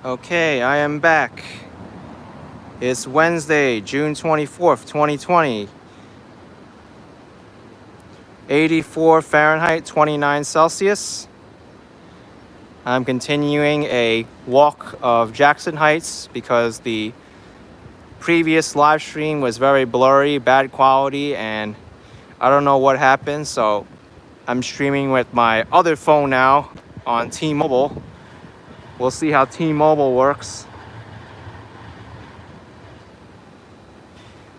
Okay, I am back. It's Wednesday, June 24th, 2020. 84 Fahrenheit, 29 Celsius. I'm continuing a walk of Jackson Heights because the previous live stream was very blurry, bad quality, and I don't know what happened. So I'm streaming with my other phone now on T-Mobile. We'll see how T-Mobile works.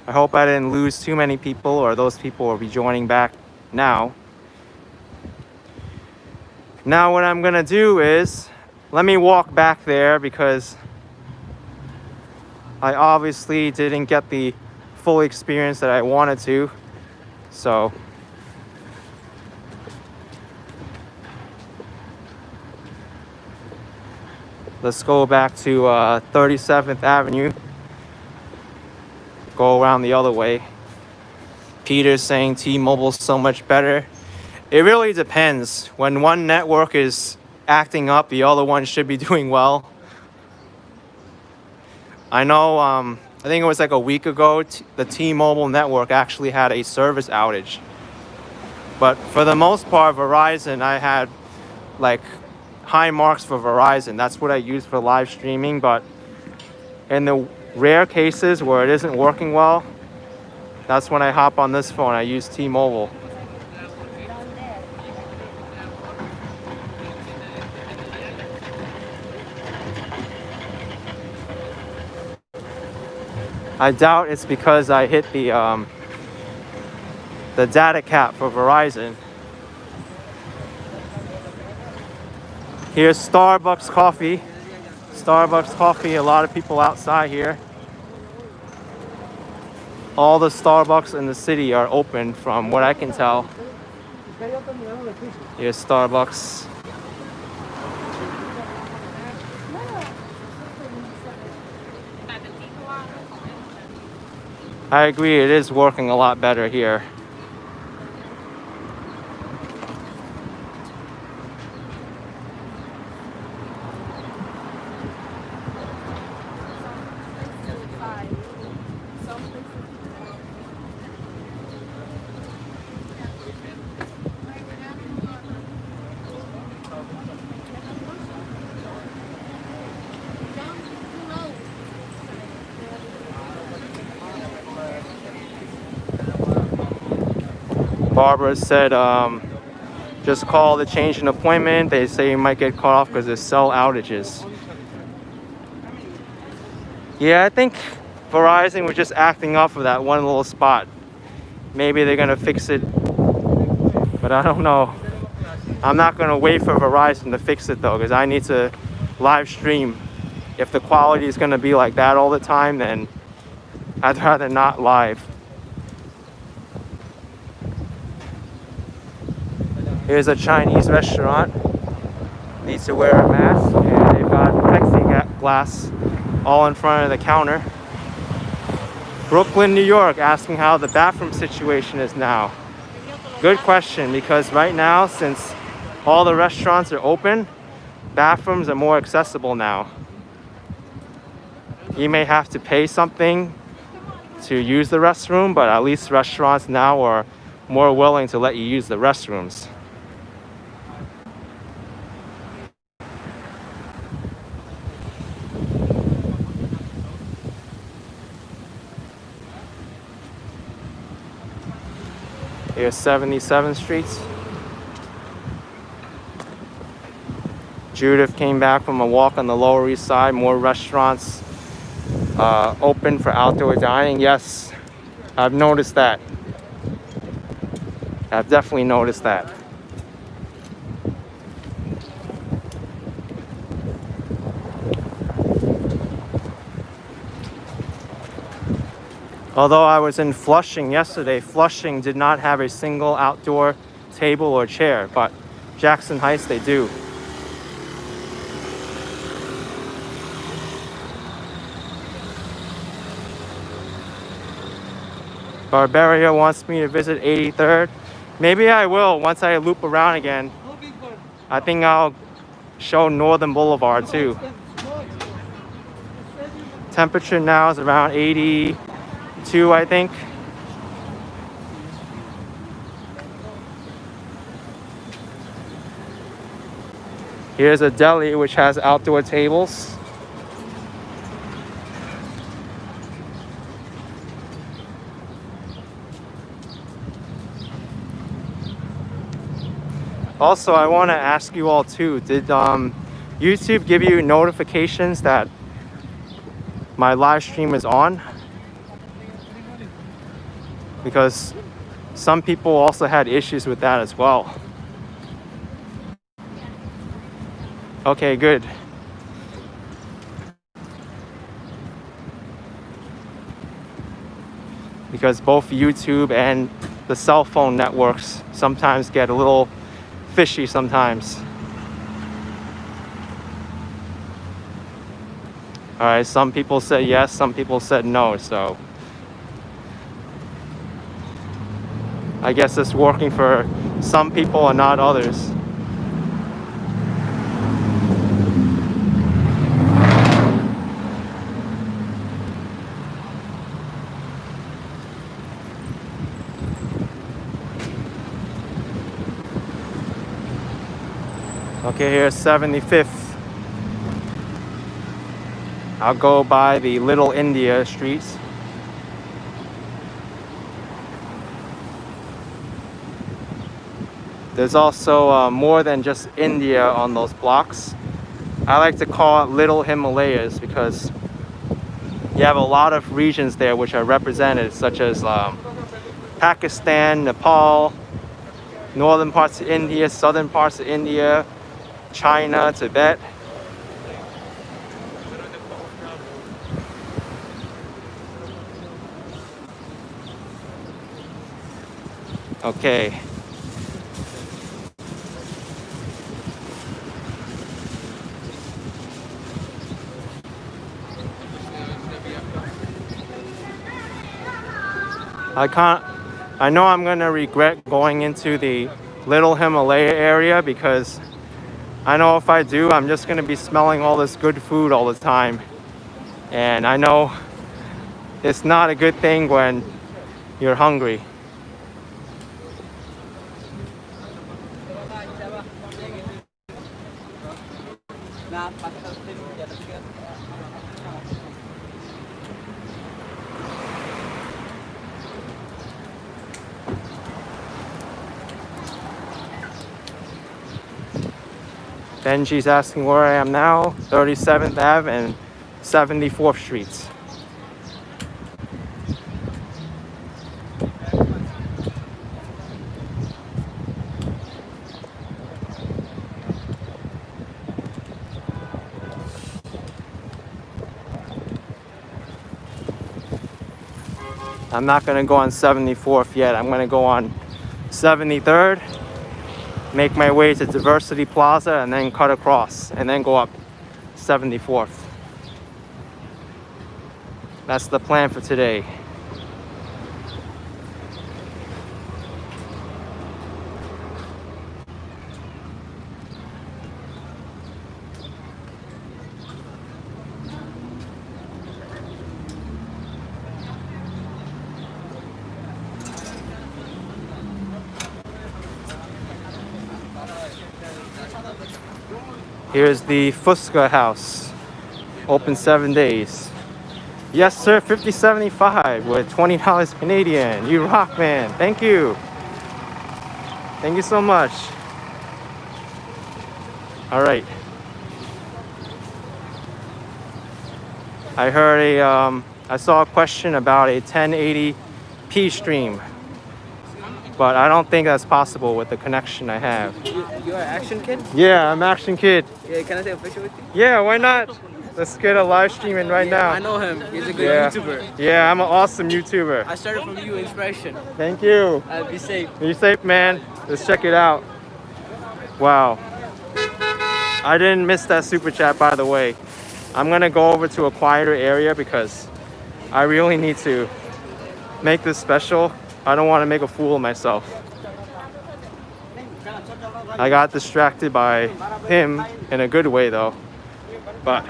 I hope I didn't lose too many people, or those people will be joining back now. Now what I'm gonna do is, let me walk back there because I obviously didn't get the full experience that I wanted to. So let's go back to 37th Avenue. Go around the other way. Peter's saying T-Mobile's so much better. It really depends. When one network is acting up, the other one should be doing well. I know, I think it was like a week ago, the T-Mobile network actually had a service outage. But for the most part, Verizon, I had like high marks for Verizon. That's what I use for live streaming. But in the rare cases where it isn't working well, that's when I hop on this phone. I use T-Mobile. I doubt it's because I hit the data cap for Verizon. Here's Starbucks coffee. Starbucks coffee, a lot of people outside here. All the Starbucks in the city are open from what I can tell. Here's Starbucks. I agree, it is working a lot better here. Barbara said, just call to change an appointment. They say you might get cut off because there's cell outages. Yeah, I think Verizon was just acting up for that one little spot. Maybe they're gonna fix it, but I don't know. I'm not gonna wait for Verizon to fix it though, because I need to live stream. If the quality is gonna be like that all the time, then I'd rather not live. Here's a Chinese restaurant. Needs to wear a mask, and they've got plexiglass all in front of the counter. Brooklyn, New York, asking how the bathroom situation is now. Good question, because right now, since all the restaurants are open, bathrooms are more accessible now. You may have to pay something to use the restroom, but at least restaurants now are more willing to let you use the restrooms. Here's 77th Street. Judith came back from a walk on the Lower East Side. More restaurants open for outdoor dining. Yes, I've noticed that. I've definitely noticed that. Although I was in Flushing yesterday, Flushing did not have a single outdoor table or chair, but Jackson Heights, they do. Barbaria wants me to visit 83rd. Maybe I will once I loop around again. I think I'll show Northern Boulevard too. Temperature now is around 82, I think. Here's a deli which has outdoor tables. Also, I want to ask you all too, did YouTube give you notifications that my live stream is on? Because some people also had issues with that as well. Okay, good. Because both YouTube and the cell phone networks sometimes get a little fishy sometimes. All right, some people said yes, some people said no, so I guess it's working for some people and not others. Okay, here's 75th. I'll go by the Little India streets. There's also more than just India on those blocks. I like to call it Little Himalayas because you have a lot of regions there which are represented, such as Pakistan, Nepal, northern parts of India, southern parts of India, China, Tibet. Okay. I know I'm gonna regret going into the Little Himalaya area because I know if I do, I'm just gonna be smelling all this good food all the time. And I know it's not a good thing when you're hungry. Benji's asking where I am now, 37th Ave and 74th Streets. I'm not gonna go on 74th yet. I'm gonna go on 73rd, make my way to Diversity Plaza, and then cut across, and then go up 74th. That's the plan for today. Here's the Fusca house, open 7 days. Yes sir, 50.75 with $20 Canadian. You rock, man. Thank you. Thank you so much. All right. I heard I saw a question about a 1080p stream, but I don't think that's possible with the connection I have. You're an Action Kid? Yeah, I'm Action Kid. Yeah, can I take a picture with you? Yeah, why not? Let's get a live stream in right now. I know him. He's a good YouTuber. Yeah, I'm an awesome YouTuber. I started from you, inspiration. Thank you. Be safe. Be safe, man. Let's check it out. Wow. I didn't miss that super chat, by the way. I'm gonna go over to a quieter area because I really need to make this special. I don't want to make a fool of myself. I got distracted by him in a good way though. But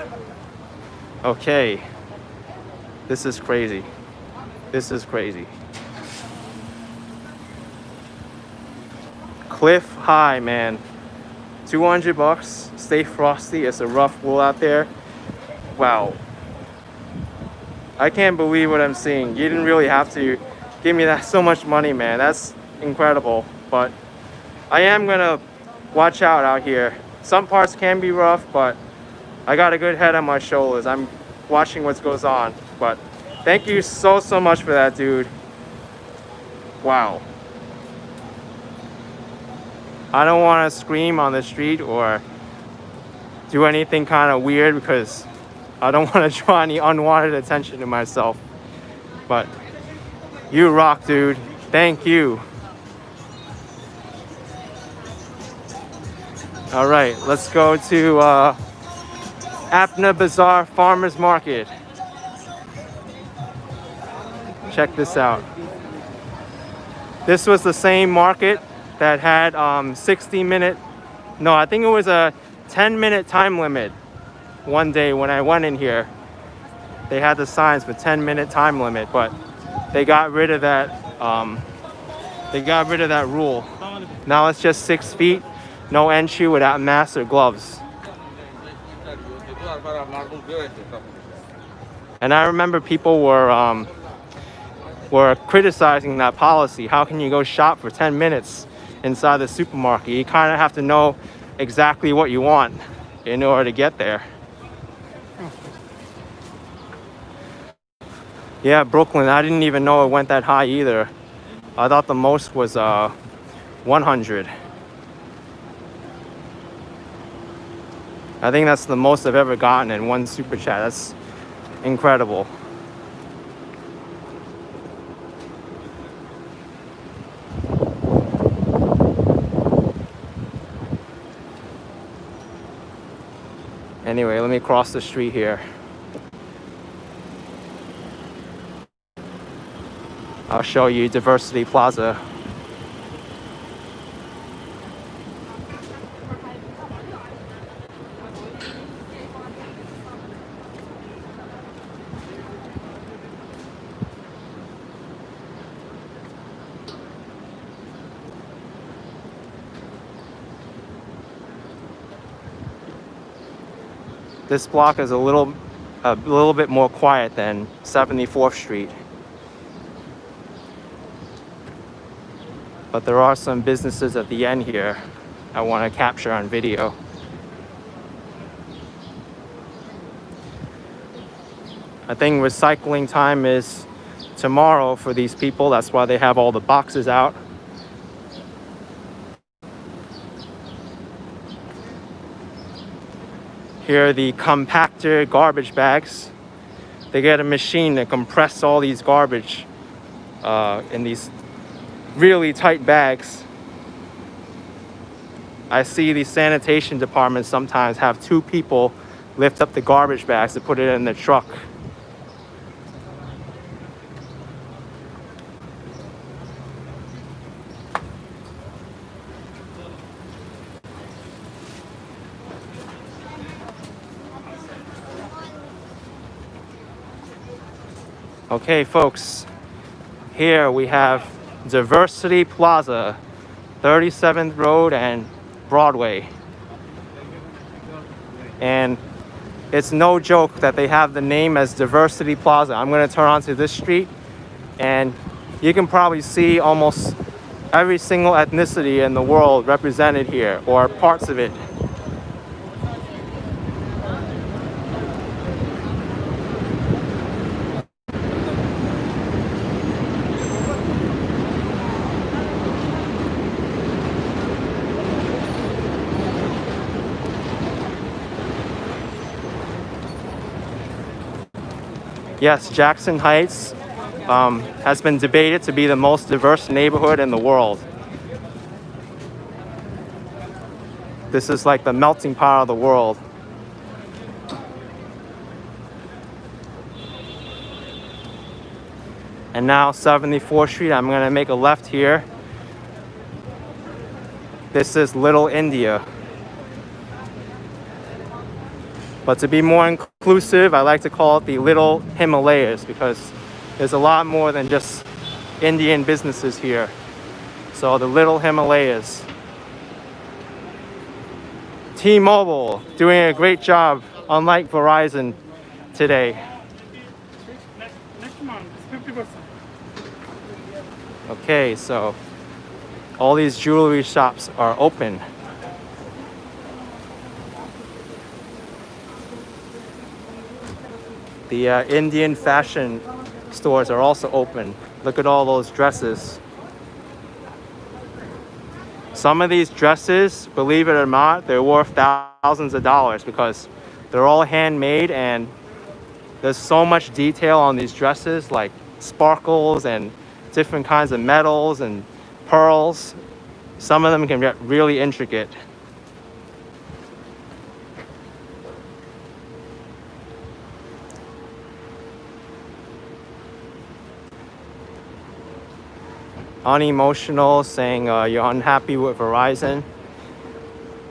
okay. This is crazy. This is crazy. Cliff High, man. $200. Stay frosty. It's a rough wool out there. Wow. I can't believe what I'm seeing. You didn't really have to give me that so much money, man. That's incredible. But I am gonna watch out here. Some parts can be rough, but I got a good head on my shoulders. I'm watching what goes on. But thank you so much for that, dude. Wow. I don't want to scream on the street or do anything kind of weird because I don't want to draw any unwanted attention to myself. But you rock, dude. Thank you. All right, let's go to Apna Bazaar Farmers Market. Check this out. This was the same market that had 60-minute, no, I think it was a 10-minute time limit. One day when I went in here, they had the signs for 10-minute time limit, but they got rid of that. They got rid of that rule. Now it's just 6 feet, no entry without masks or gloves. And I remember people were criticizing that policy. How can you go shop for 10 minutes inside the supermarket? You kind of have to know exactly what you want in order to get there. Yeah, Brooklyn, I didn't even know it went that high either. I thought the most was 100. I think that's the most I've ever gotten in one super chat. That's incredible. Anyway, let me cross the street here. I'll show you Diversity Plaza. This block is a little bit more quiet than 74th Street. But there are some businesses at the end here I want to capture on video. I think recycling time is tomorrow for these people. That's why they have all the boxes out. Here are the compactor garbage bags. They get a machine to compress all these garbage in these really tight bags. I see the sanitation departments sometimes have 2 people lift up the garbage bags to put it in the truck. Okay, folks, here we have Diversity Plaza, 37th Road and Broadway. And it's no joke that they have the name as Diversity Plaza. I'm going to turn onto this street and you can probably see almost every single ethnicity in the world represented here, or parts of it. Yes, Jackson Heights has been debated to be the most diverse neighborhood in the world. This is like the melting pot of the world. And now 74th Street, I'm gonna make a left here. This is Little India. But to be more inclusive, I like to call it the Little Himalayas because there's a lot more than just Indian businesses here. So the Little Himalayas. T-Mobile doing a great job, unlike Verizon today. Next month, it's 50%. Okay, so all these jewelry shops are open. The Indian fashion stores are also open. Look at all those dresses. Some of these dresses, believe it or not, they're worth thousands of dollars because they're all handmade and there's so much detail on these dresses, like sparkles and different kinds of metals and pearls. Some of them can get really intricate. Unemotional, saying you're unhappy with Verizon.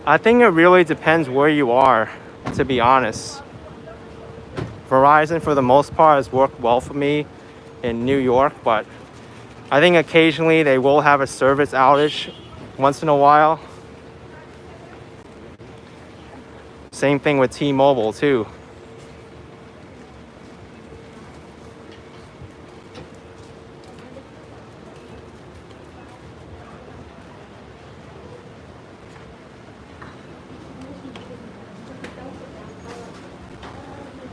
I think it really depends where you are, to be honest. Verizon, for the most part, has worked well for me in New York, but I think occasionally they will have a service outage once in a while. Same thing with T-Mobile, too.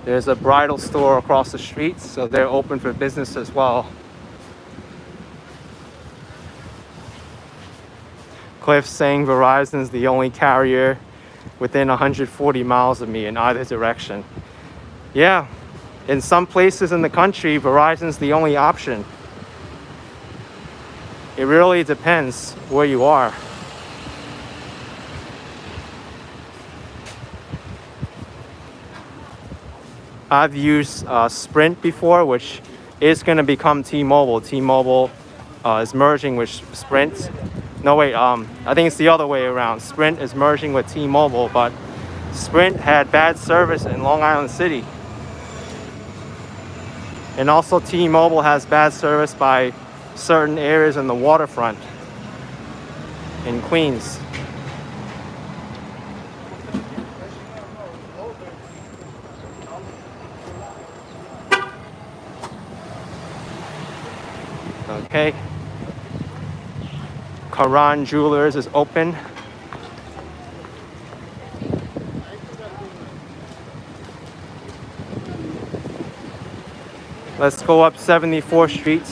There's a bridal store across the street, so they're open for business as well. Cliff saying Verizon's the only carrier within 140 miles of me in either direction. Yeah, in some places in the country, Verizon's the only option. It really depends where you are. I've used Sprint before, which is going to become T-Mobile. T-Mobile is merging with Sprint. No, wait, I think it's the other way around. Sprint is merging with T-Mobile, but Sprint had bad service in Long Island City. And also T-Mobile has bad service by certain areas in the waterfront in Queens. Okay. Karan Jewelers is open. Let's go up 74th Street.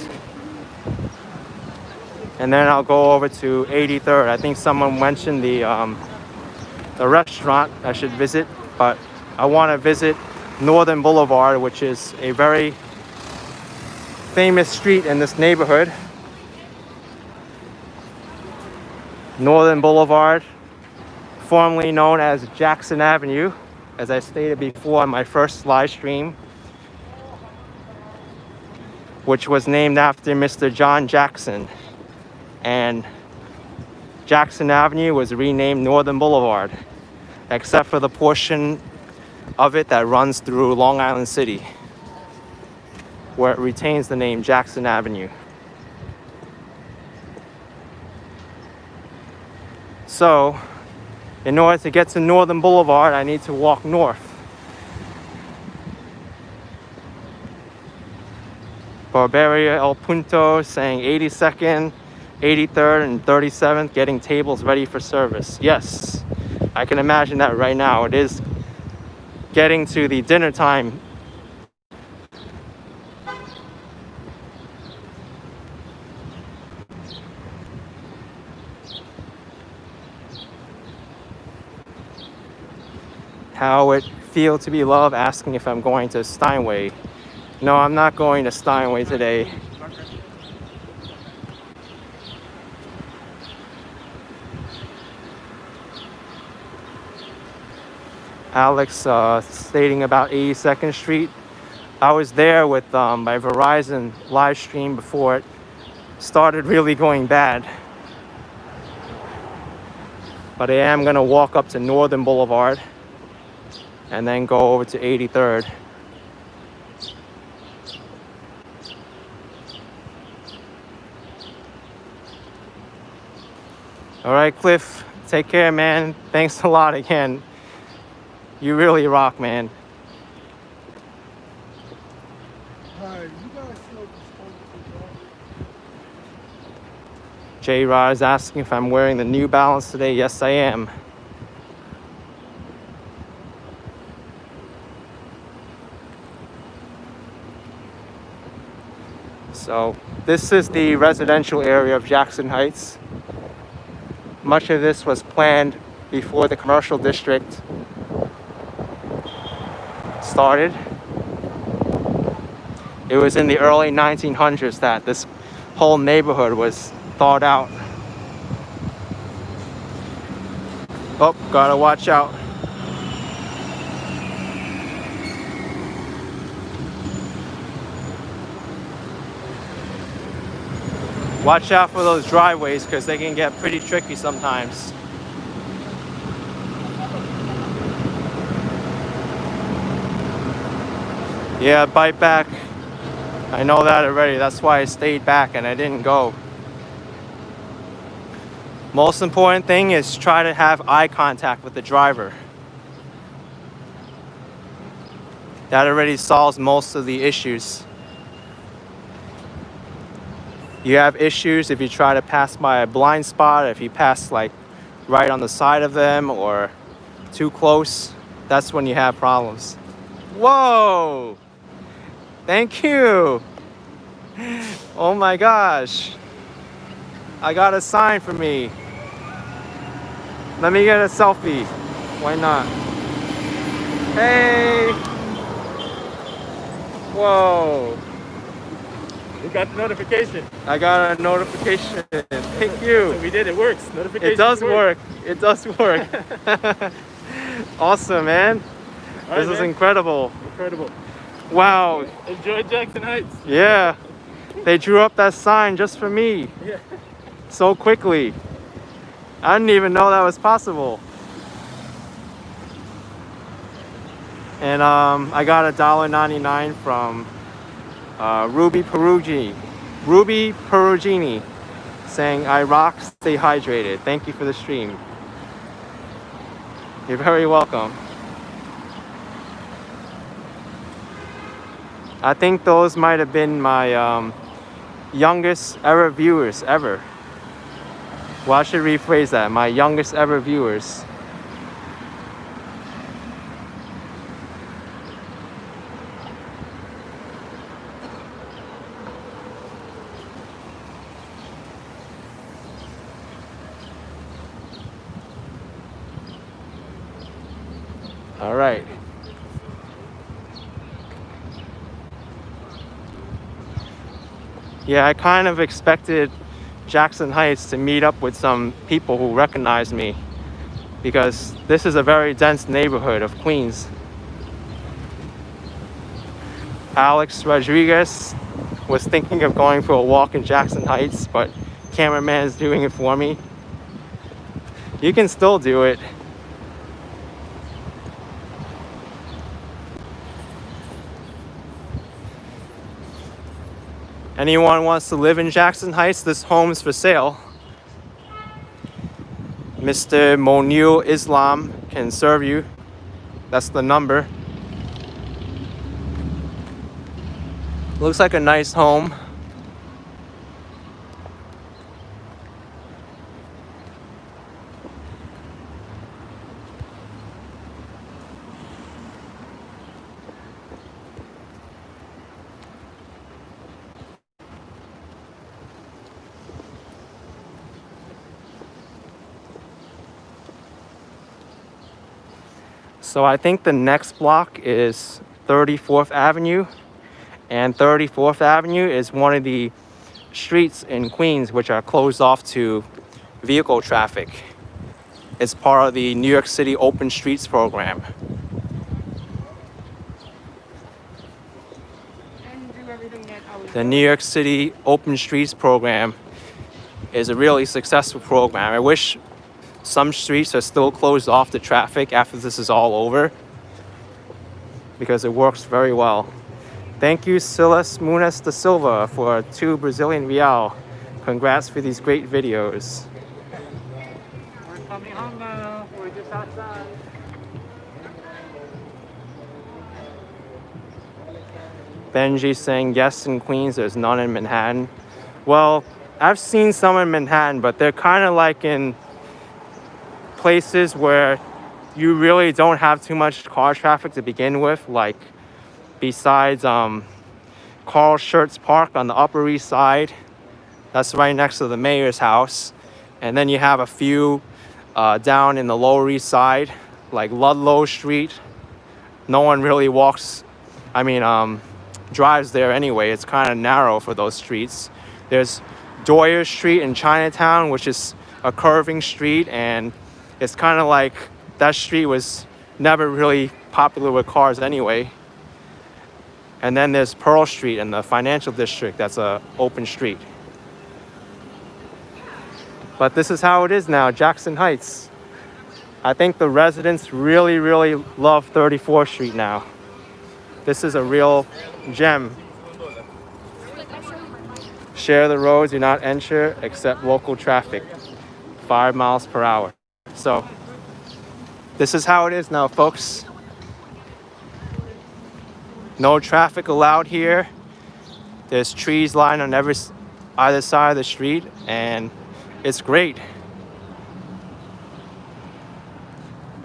And then I'll go over to 83rd. I think someone mentioned the restaurant I should visit, but I want to visit Northern Boulevard, which is a very famous street in this neighborhood. Northern Boulevard, formerly known as Jackson Avenue, as I stated before on my first live stream, which was named after Mr. John Jackson. And Jackson Avenue was renamed Northern Boulevard, except for the portion of it that runs through Long Island City, where it retains the name Jackson Avenue. So, in order to get to Northern Boulevard, I need to walk north. Barberia El Punto saying 82nd, 83rd, and 37th getting tables ready for service. Yes, I can imagine that right now. It is getting to the dinner time. How it feel to be loved, asking if I'm going to Steinway. No, I'm not going to Steinway today. Alex stating about 82nd Street. I was there with my Verizon live stream before it started really going bad. But I am gonna walk up to Northern Boulevard. and then go over to 83rd. All right, Cliff, take care, man. Thanks a lot again. You really rock, man. Hi, you guys know this J-Rod is asking if I'm wearing the New Balance today. Yes, I am. So this is the residential area of Jackson Heights. Much of this was planned before the commercial district started. It was in the early 1900s that this whole neighborhood was thought out. Oh, gotta watch out. Watch out for those driveways because they can get pretty tricky sometimes. Yeah, bite back. I know that already. That's why I stayed back and I didn't go. Most important thing is try to have eye contact with the driver. That already solves most of the issues. You have issues if you try to pass by a blind spot, if you pass like right on the side of them or too close, that's when you have problems. Whoa! Thank you! Oh my gosh. I got a sign for me. Let me get a selfie. Why not? Hey! Whoa! You got the notification. I got a notification. Thank you. So we did. It works. Notification. It does work. It does work. Awesome, man. All This right, is man. incredible. Incredible. Wow. Enjoy Jackson Heights. Yeah. They drew up that sign just for me Yeah. so quickly. I didn't even know that was possible. And I got $1.99 from Ruby Perugini, saying, "I rock, stay hydrated. Thank you for the stream." You're very welcome. I think those might have been my youngest ever viewers ever. Well, I should rephrase that. My youngest ever viewers. All right. Yeah, I kind of expected Jackson Heights to meet up with some people who recognize me because this is a very dense neighborhood of Queens. Alex Rodriguez was thinking of going for a walk in Jackson Heights, but cameraman is doing it for me. You can still do it. Anyone wants to live in Jackson Heights, this home is for sale. Mr. Monil Islam can serve you. That's the number. Looks like a nice home. So I think the next block is 34th Avenue, and 34th Avenue is one of the streets in Queens which are closed off to vehicle traffic. It's part of the New York City Open Streets program. The New York City Open Streets program is a really successful program. I wish some streets are still closed off to traffic after this is all over. because it works very well. Thank you, Silas Muniz da Silva, for 2 Brazilian real. Congrats for these great videos. We're coming home now. We're just outside. Benji saying yes in Queens, there's none in Manhattan. Well, I've seen some in Manhattan, but they're kind of like in places where you really don't have too much car traffic to begin with, like besides Carl Schurz Park on the Upper East Side. That's right next to the mayor's house. And then you have a few down in the Lower East Side, like Ludlow Street. No one really drives there anyway. It's kind of narrow for those streets. There's Doyer Street in Chinatown, which is a curving street, and it's kind of like that street was never really popular with cars anyway. And then there's Pearl Street in the financial district. That's a open street. But this is how it is now, Jackson Heights. I think the residents really, really love 34th Street now. This is a real gem. Share the roads, do not enter except local traffic. 5 miles per hour. So this is how it is now, folks. No traffic allowed here. There's trees lined on either side of the street, and it's great.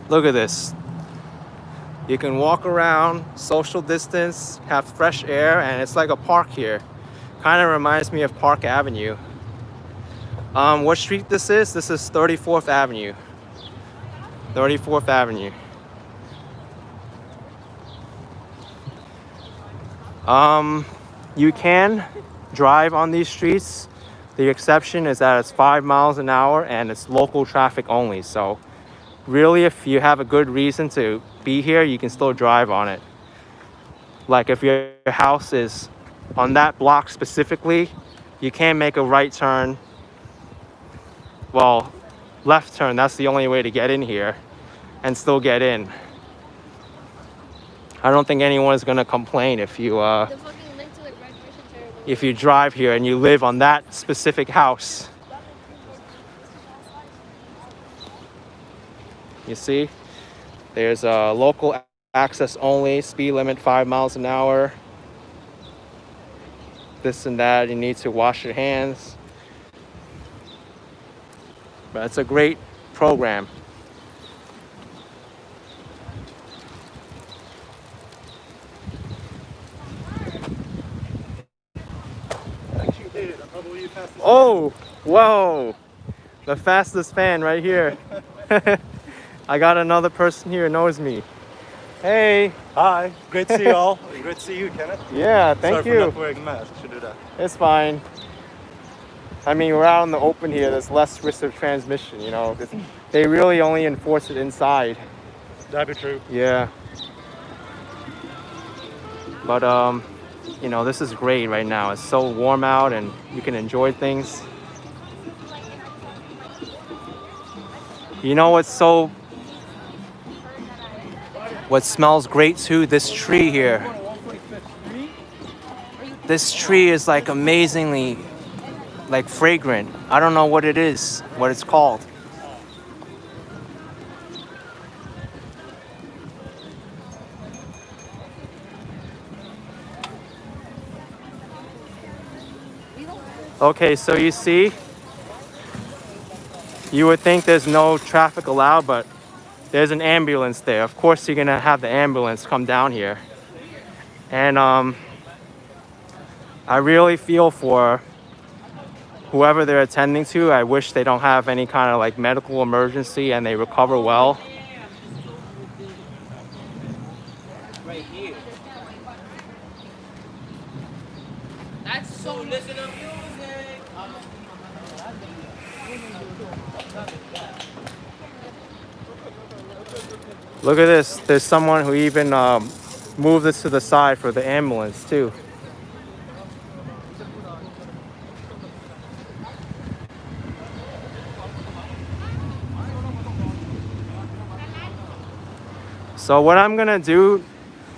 Look at this. You can walk around, social distance, have fresh air, and it's like a park here. Kind of reminds me of Park Avenue. What street this is? This is 34th Avenue. 34th Avenue. You can drive on these streets. The exception is that it's 5 miles an hour and it's local traffic only. So really, if you have a good reason to be here, you can still drive on it. Like if your house is on that block specifically, you can't make a right turn. Well, left turn, that's the only way to get in here and still get in. I don't think anyone's gonna complain if you drive here and you live on that specific house. You see, there's a local access only, speed limit 5 miles an hour. This and that, you need to wash your hands. But it's a great program. Oh, whoa, the fastest fan right here. I got another person here who knows me. Hey. Hi, great to see you all. Great to see you, Kenneth. Yeah, thank Sorry you. for not wearing a mask. Should do that. It's fine. I mean, we're out in the open here. There's less risk of transmission, you know. They really only enforce it inside. That'd be true. Yeah. But, you know, this is great right now. It's so warm out and you can enjoy things. You know what smells great too? This tree here. This tree is like amazingly like fragrant. I don't know what it is, what it's called. Okay, so you see, you would think there's no traffic allowed, but there's an ambulance there. Of course, you're gonna have the ambulance come down here. And I really feel for whoever they're attending to. I wish they don't have any kind of like medical emergency and they recover well. Right here. That's so listen to music. Look at this. There's someone who even moved this to the side for the ambulance too. So what I'm gonna do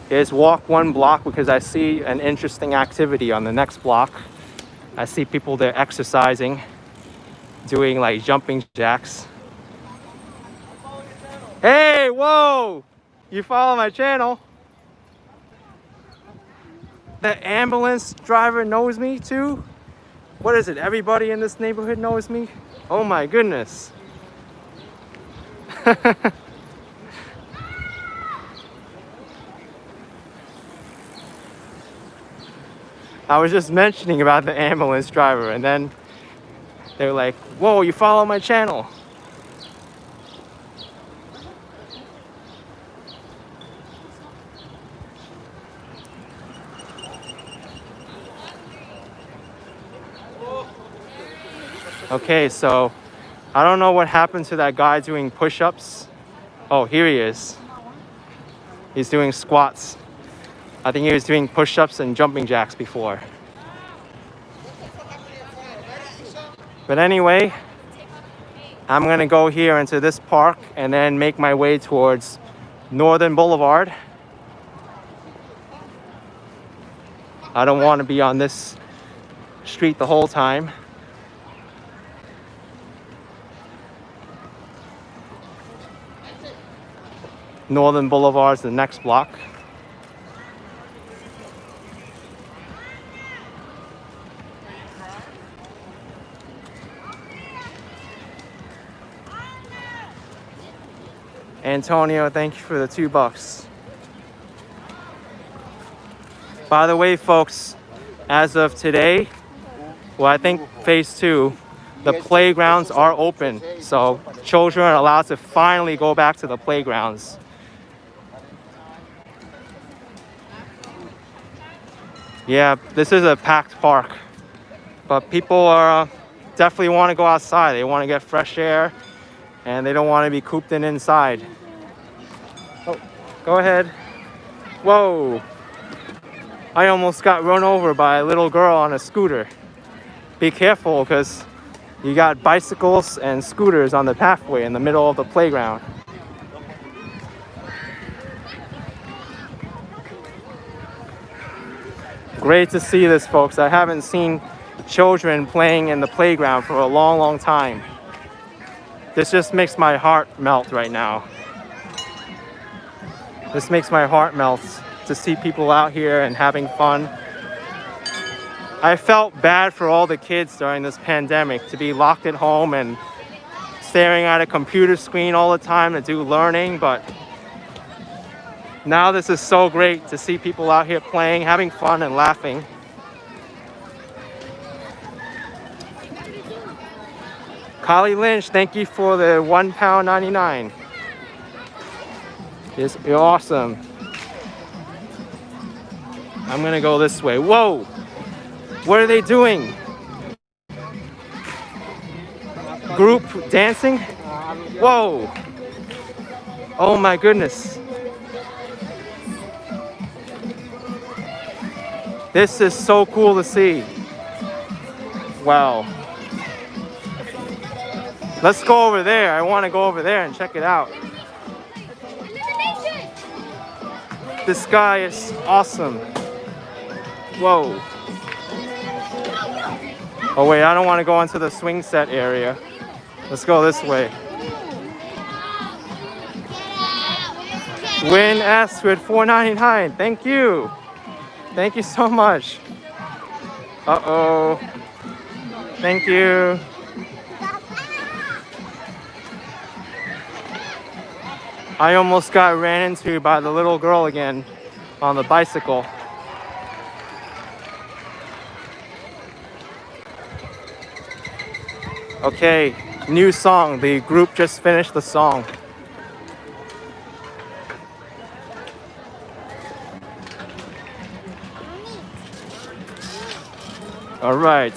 is walk one block because I see an interesting activity on the next block. I see people there exercising, doing like jumping jacks. Hey, whoa! You follow my channel? The ambulance driver knows me too? What is it? Everybody in this neighborhood knows me? Oh my goodness. I was just mentioning about the ambulance driver and then they were like, whoa, you follow my channel. Okay, so I don't know what happened to that guy doing push-ups. Oh, here he is. He's doing squats. I think he was doing push-ups and jumping jacks before. But anyway, I'm gonna go here into this park and then make my way towards Northern Boulevard. I don't want to be on this street the whole time. Northern Boulevard's the next block. Antonio, thank you for the $2. By the way, folks, as of today, well, I think phase 2, the playgrounds are open. So children are allowed to finally go back to the playgrounds. Yeah, this is a packed park, but people are definitely want to go outside. They want to get fresh air and they don't want to be cooped in inside. Oh, go ahead. Whoa. I almost got run over by a little girl on a scooter. Be careful because you got bicycles and scooters on the pathway in the middle of the playground. Great to see this, folks. I haven't seen children playing in the playground for a long, long time. This just makes my heart melt right now. This makes my heart melt to see people out here and having fun. I felt bad for all the kids during this pandemic to be locked at home and staring at a computer screen all the time to do learning, but now this is so great to see people out here playing, having fun and laughing. Collie Lynch, thank you for the £1.99. You're awesome. I'm gonna go this way. Whoa! What are they doing? Group dancing? Whoa! Oh my goodness. This is so cool to see. Wow. Let's go over there. I want to go over there and check it out. This guy is awesome. Whoa. Oh wait, I don't want to go into the swing set area. Let's go this way. Win S with $4.99. Thank you. Thank you so much. Uh-oh. Thank you. I almost got ran into by the little girl again on the bicycle. Okay, new song. The group just finished the song. All right.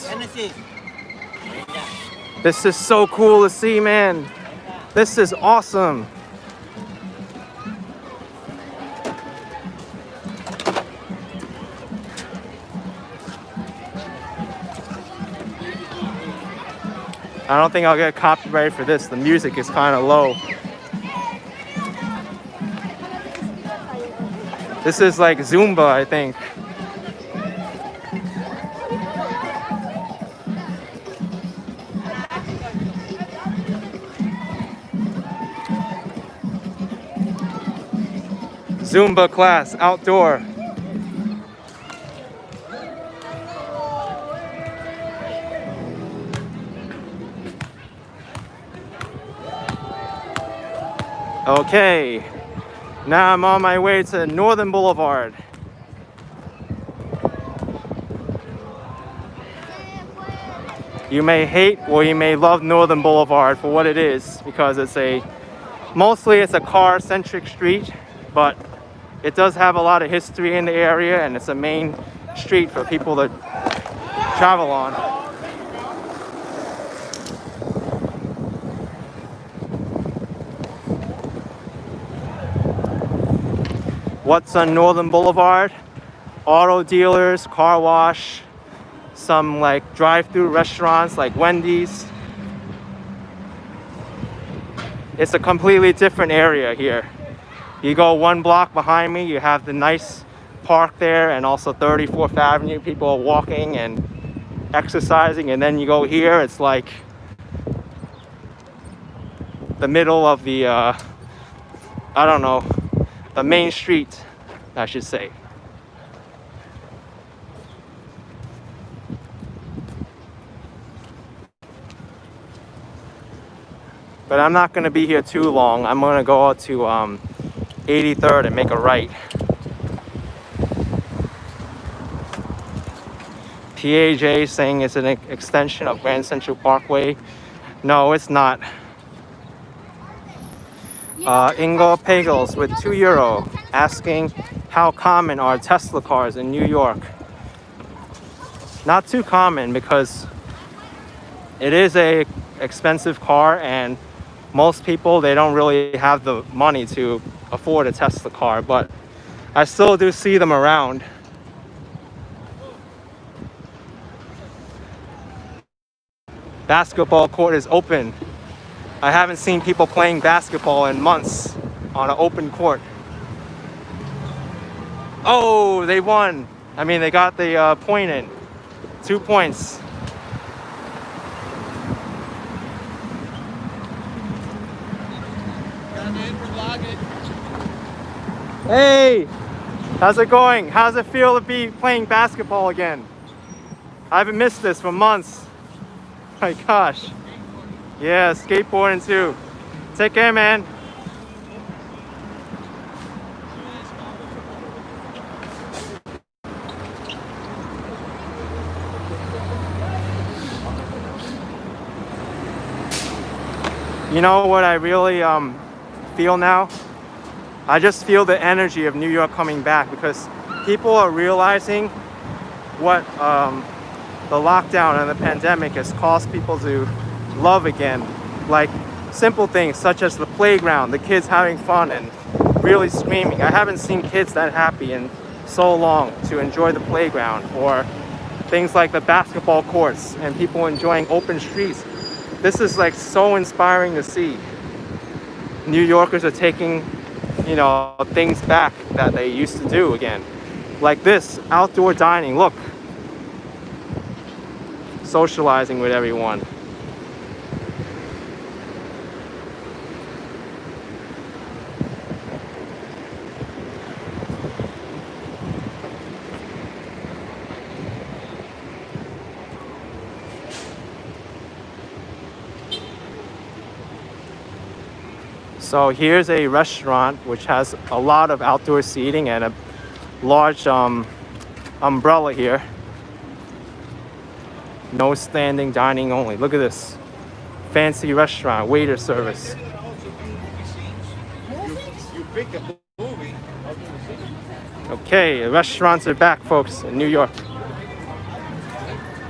This is so cool to see, man. This is awesome. I don't think I'll get copyrighted for this. The music is kind of low. This is like Zumba, I think. Zumba class, outdoor. Okay, now I'm on my way to Northern Boulevard. You may hate or you may love Northern Boulevard for what it is, because mostly it's a car-centric street, but it does have a lot of history in the area, and it's a main street for people to travel on. What's on Northern Boulevard? Auto dealers, car wash, some like drive-through restaurants like Wendy's. It's a completely different area here. You go 1 block behind me, you have the nice park there, and also 34th Avenue. People are walking and exercising, and then you go here, it's like the middle of the, I don't know, the main street, I should say. But I'm not going to be here too long. I'm going to go out to 83rd and make a right. PAJ saying it's an extension of Grand Central Parkway. No, it's not. Ingo Pagels with €2 asking how common are Tesla cars in New York. Not too common, because it is a expensive car, and most people, they don't really have the money to afford a Tesla car, but I still do see them around. Basketball court is open. I haven't seen people playing basketball in months on an open court. Oh, they won. I mean, they got the point in. 2 points. Hey, how's it going? How's it feel to be playing basketball again? I haven't missed this for months. My gosh. Yeah, skateboarding too. Take care, man. You know what I really feel now? I just feel the energy of New York coming back, because people are realizing what the lockdown and the pandemic has caused people to love again. Like simple things such as the playground, the kids having fun and really screaming. I haven't seen kids that happy in so long to enjoy the playground, or things like the basketball courts and people enjoying open streets. This is like so inspiring to see. New Yorkers are taking, you know, things back that they used to do again. Like this, outdoor dining, look. Socializing with everyone. So here's a restaurant which has a lot of outdoor seating and a large umbrella here. No standing dining only. Look at this. Fancy restaurant, waiter service. Okay, restaurants are back, folks, in New York.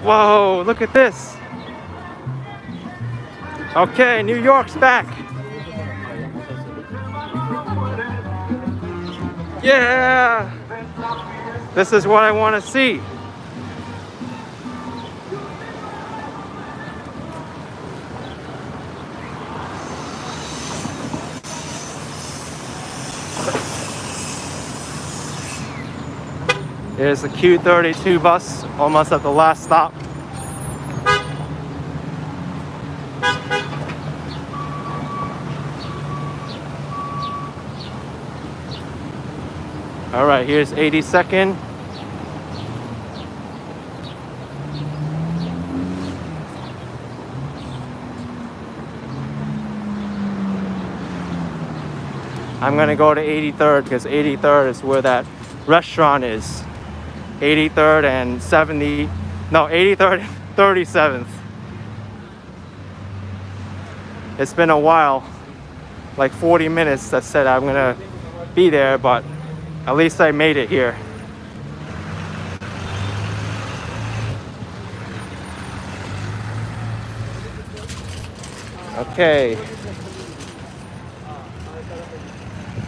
Whoa, look at this. Okay, New York's back. Yeah! This is what I want to see. Here's the Q32 bus, almost at the last stop. All right, here's 82nd. I'm gonna go to 83rd because 83rd is where that restaurant is. 83rd and 70, no, 83rd and 37th. It's been a while, like 40 minutes that said I'm gonna be there, but at least I made it here. Okay.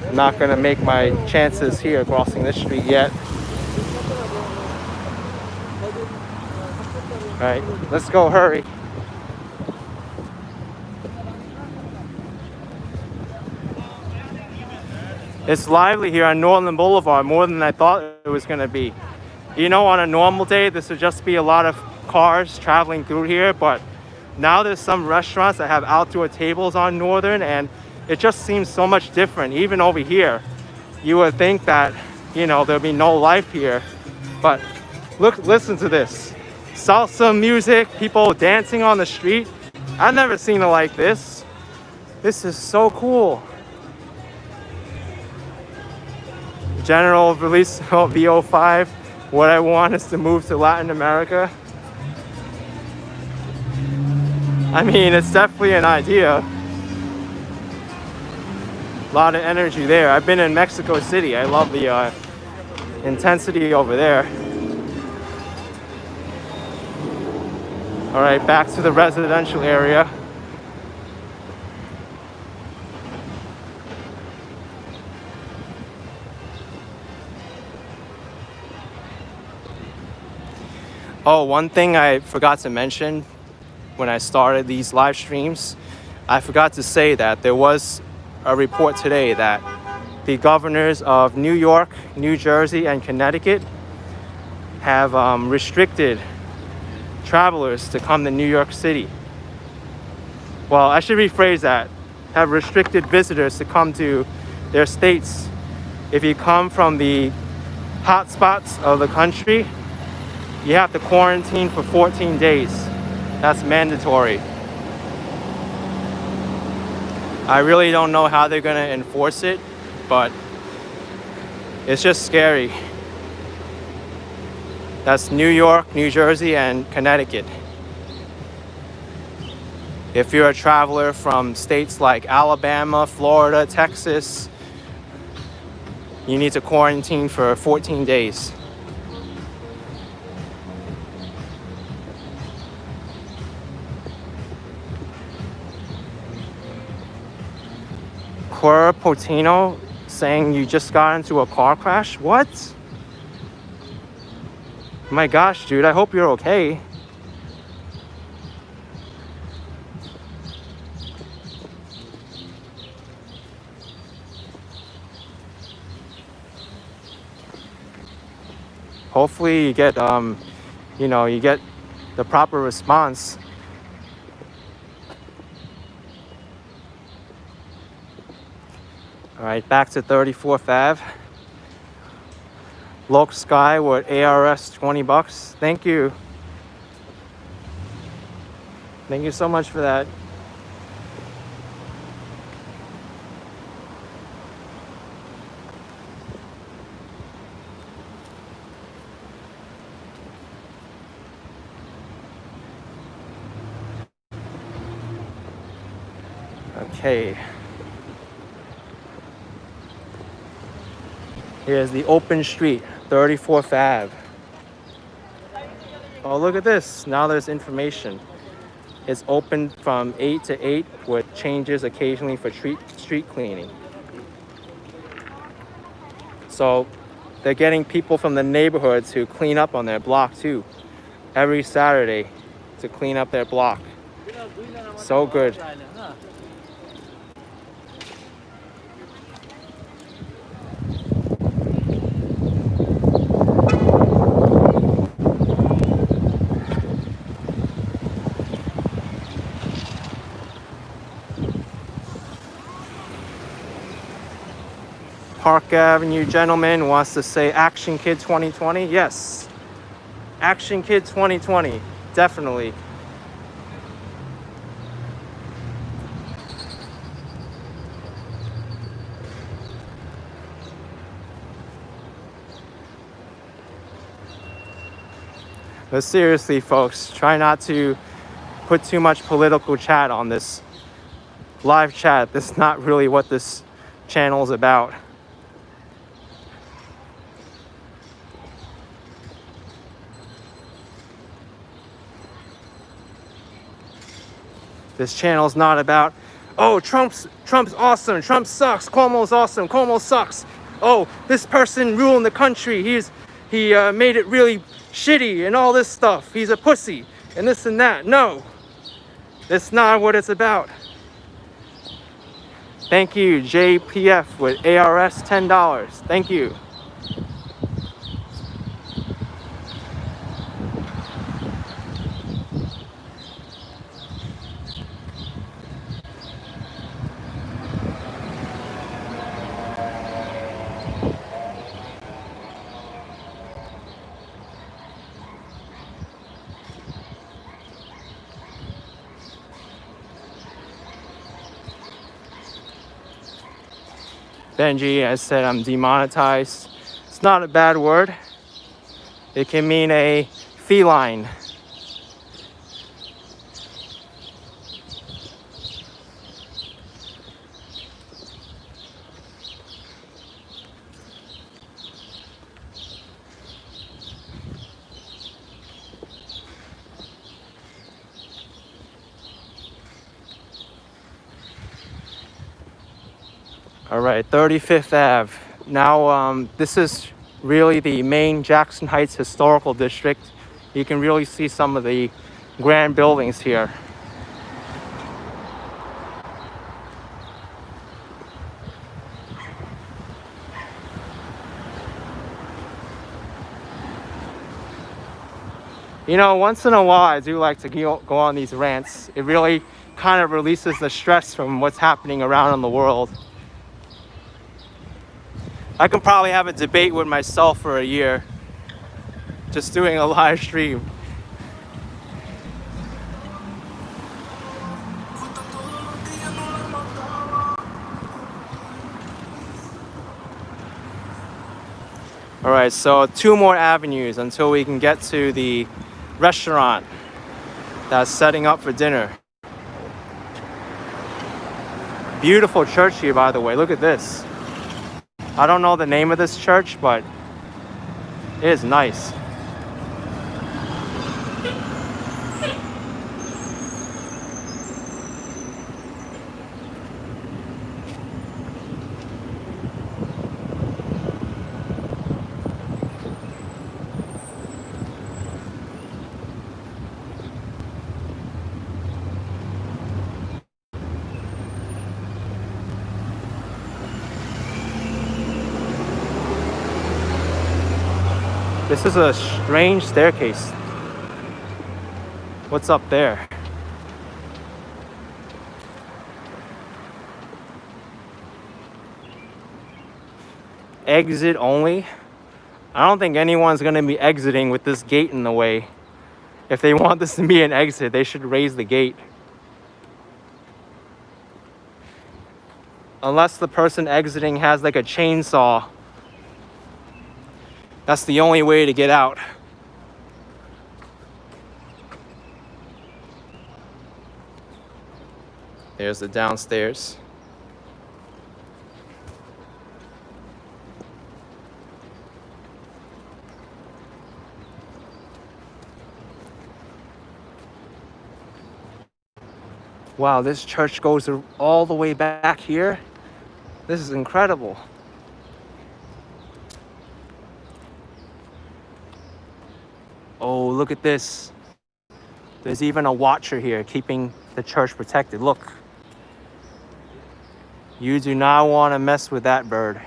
I'm not gonna make my chances here crossing this street yet. All right, let's go, hurry. It's lively here on Northern Boulevard, more than I thought it was gonna be. You know, on a normal day, this would just be a lot of cars traveling through here, but now there's some restaurants that have outdoor tables on Northern, and it just seems so much different. Even over here, you would think that, you know, there'd be no life here, but look, listen to this. Salsa music, people dancing on the street. I've never seen it like this. This is so cool. General release of VO5. What I want is to move to Latin America. I mean, it's definitely an idea. A lot of energy there. I've been in Mexico City. I love the intensity over there. All right, back to the residential area. Oh, one thing I forgot to mention when I started these live streams, I forgot to say that there was a report today that the governors of New York, New Jersey, and Connecticut have restricted travelers to come to New York City. Well, I should rephrase that. Have restricted visitors to come to their states. If you come from the hot spots of the country, you have to quarantine for 14 days. That's mandatory. I really don't know how they're gonna enforce it, but it's just scary. That's New York, New Jersey, and Connecticut. If you're a traveler from states like Alabama, Florida, Texas, you need to quarantine for 14 days. Cora Potino saying you just got into a car crash? What? My gosh, dude, I hope you're okay. Hopefully you get, you know, you get the proper response. All right, back to 34th Ave. Loc Sky with ARS 20 bucks. Thank you. Thank you so much for that. Okay. Here's the open street, 34th Ave. Oh, look at this. Now there's information. It's open from 8 to 8 with changes occasionally for street cleaning. So they're getting people from the neighborhood to clean up on their block too. Every Saturday to clean up their block. So good. Park Avenue gentleman wants to say Action Kid 2020. Yes. Action Kid 2020. Definitely. But seriously, folks, try not to put too much political chat on this live chat. That's not really what this channel is about. This channel is not about, oh, Trump's awesome, Trump sucks, Cuomo's awesome, Cuomo sucks. Oh, this person ruling the country, he made it really shitty and all this stuff. He's a pussy and this and that. No, that's not what it's about. Thank you, JPF with ARS $10. Thank you. Benji, I said I'm demonetized. It's not a bad word. It can mean a feline. All right, 35th Ave. Now, this is really the main Jackson Heights historical district. You can really see some of the grand buildings here. You know, once in a while, I do like to go on these rants. It really kind of releases the stress from what's happening around in the world. I can probably have a debate with myself for a year, just doing a live stream. All right, so 2 more avenues until we can get to the restaurant that's setting up for dinner. Beautiful church here, by the way. Look at this. I don't know the name of this church, but it is nice. This is a strange staircase. What's up there? Exit only? I don't think anyone's gonna be exiting with this gate in the way. If they want this to be an exit, they should raise the gate. Unless the person exiting has like a chainsaw. That's the only way to get out. There's the downstairs. Wow, this church goes all the way back here. This is incredible. Oh, look at this. There's even a watcher here keeping the church protected. Look. You do not want to mess with that bird.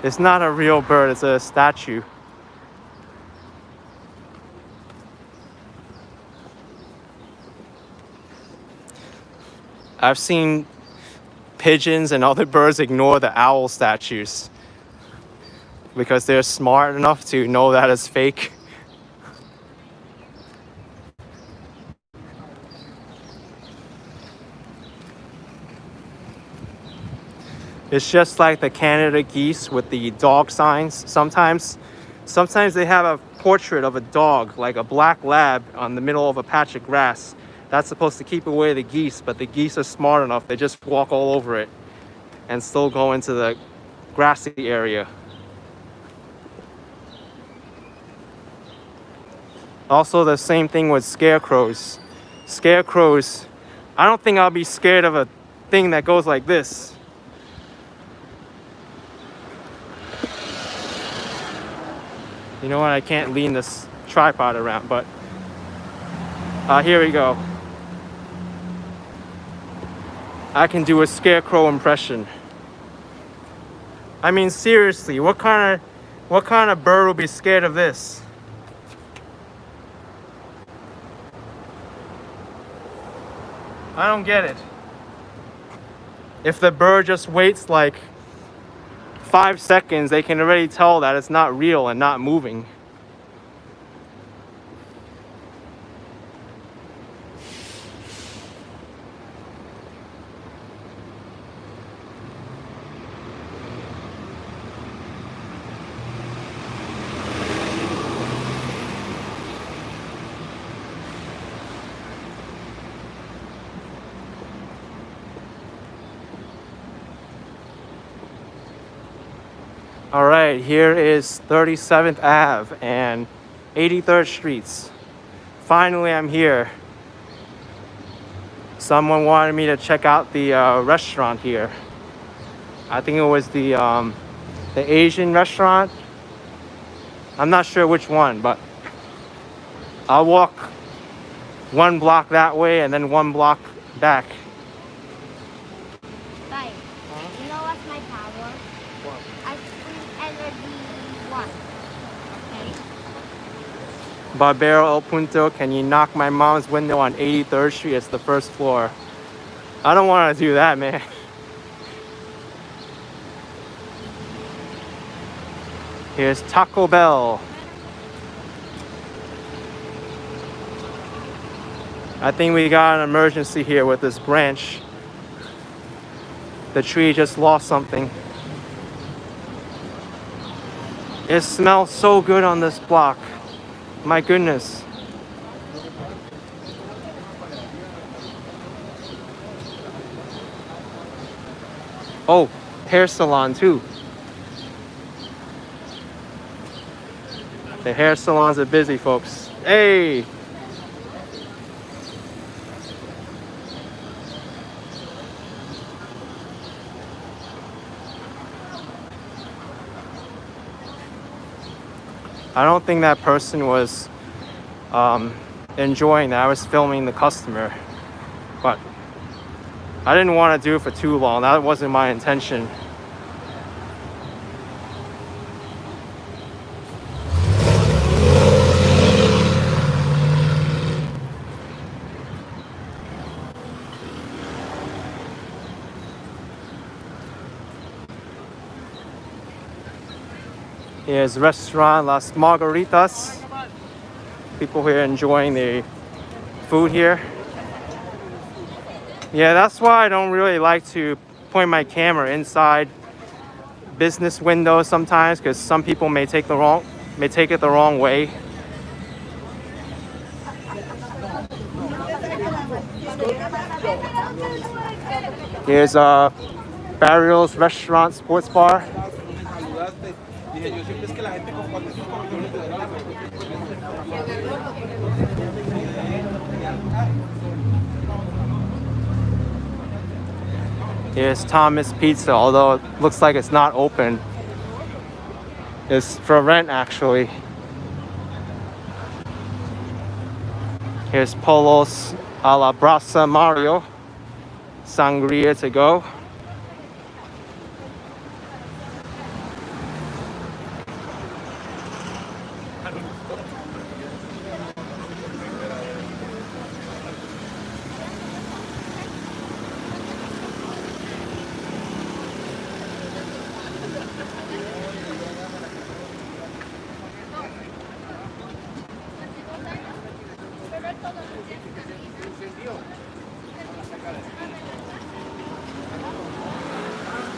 It's not a real bird, it's a statue. I've seen pigeons and other birds ignore the owl statues because they're smart enough to know that it's fake. It's just like the Canada geese with the dog signs. Sometimes they have a portrait of a dog, like a black lab, on the middle of a patch of grass. That's supposed to keep away the geese, but the geese are smart enough. They just walk all over it and still go into the grassy area. Also, the same thing with scarecrows. Scarecrows, I don't think I'll be scared of a thing that goes like this. You know what? I can't lean this tripod around, but here we go. I can do a scarecrow impression. I mean, seriously, what kind of bird would be scared of this? I don't get it. If the bird just waits like 5 seconds, they can already tell that it's not real and not moving. All right, here is 37th Ave and 83rd Streets. Finally, I'm here. Someone wanted me to check out the restaurant here. I think it was the Asian restaurant. I'm not sure which one, but I'll walk 1 block that way and then 1 block back. Bye. You know what's my power? I free energy 1. Okay? Barbero El Punto, can you knock my mom's window on 83rd Street? It's the first floor. I don't want to do that, man. Here's Taco Bell. I think we got an emergency here with this branch. The tree just lost something. It smells so good on this block. My goodness. Oh, hair salon too. The hair salons are busy, folks. Hey! I don't think that person was enjoying that. I was filming the customer, but I didn't want to do it for too long. That wasn't my intention. Here's restaurant Las Margaritas. People here enjoying the food here. Yeah, that's why I don't really like to point my camera inside business windows sometimes, because some people may take it the wrong way. Here's Barrios Restaurant Sports Bar. Here's Thomas Pizza, although it looks like it's not open. It's for rent, actually. Here's Polos a la Brasa Mario. Sangria to go.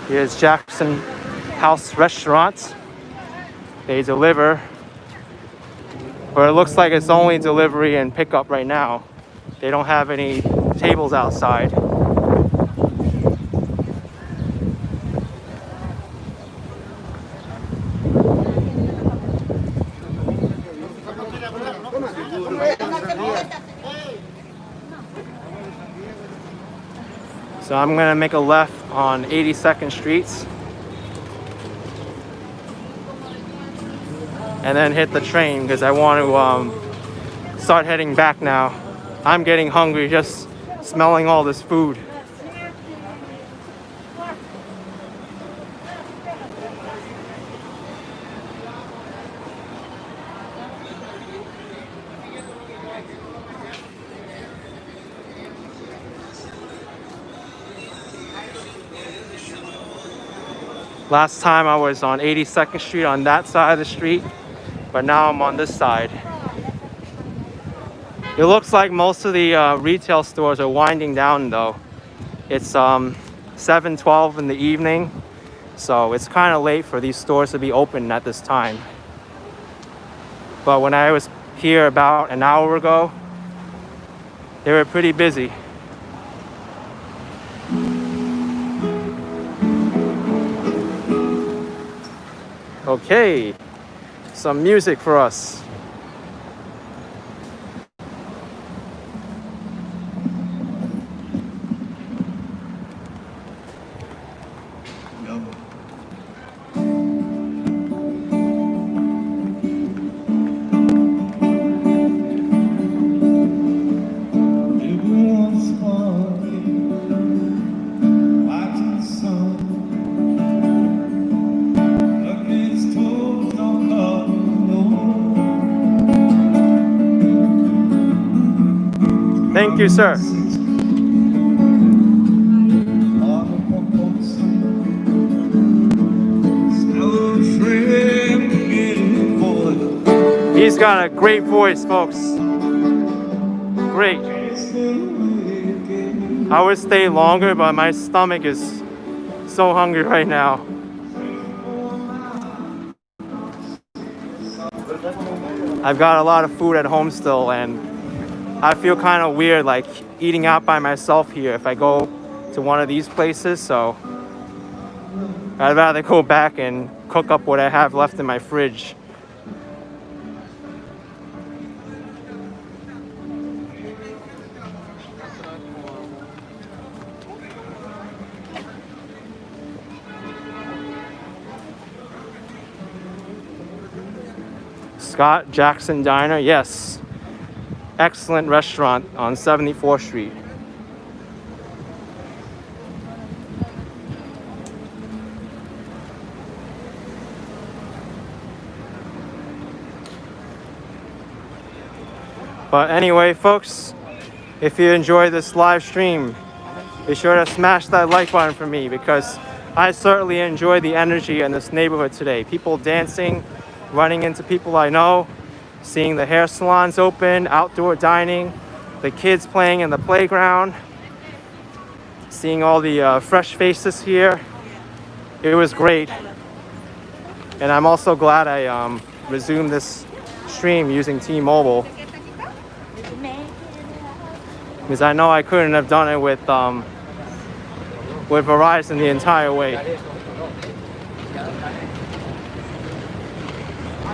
Here's Jackson House Restaurant. They deliver, but it looks like it's only delivery and pickup right now. They don't have any tables outside. So I'm gonna make a left on 82nd Street and then hit the train because I want to start heading back now. I'm getting hungry just smelling all this food. Last time I was on 82nd Street on that side of the street, but now I'm on this side. It looks like most of the retail stores are winding down though. It's 7:12 in the evening, so it's kind of late for these stores to be open at this time. But when I was here about an hour ago, they were pretty busy. Okay, some music for us. Thank you, sir. He's got a great voice, folks. Great. I would stay longer, but my stomach is so hungry right now. I've got a lot of food at home still, and I feel kind of weird like eating out by myself here if I go to one of these places, so I'd rather go back and cook up what I have left in my fridge. Scott Jackson Diner, yes. Excellent restaurant on 74th Street. But anyway, folks, if you enjoyed this live stream, be sure to smash that like button for me because I certainly enjoy the energy in this neighborhood today. People dancing, running into people I know, seeing the hair salons open, outdoor dining, the kids playing in the playground, seeing all the fresh faces here. It was great. And I'm also glad I resumed this stream using T-Mobile, because I know I couldn't have done it with Verizon the entire way.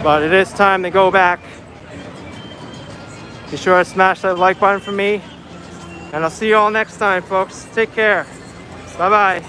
But it is time to go back. Be sure to smash that like button for me. And I'll see you all next time, folks. Take care. Bye-bye.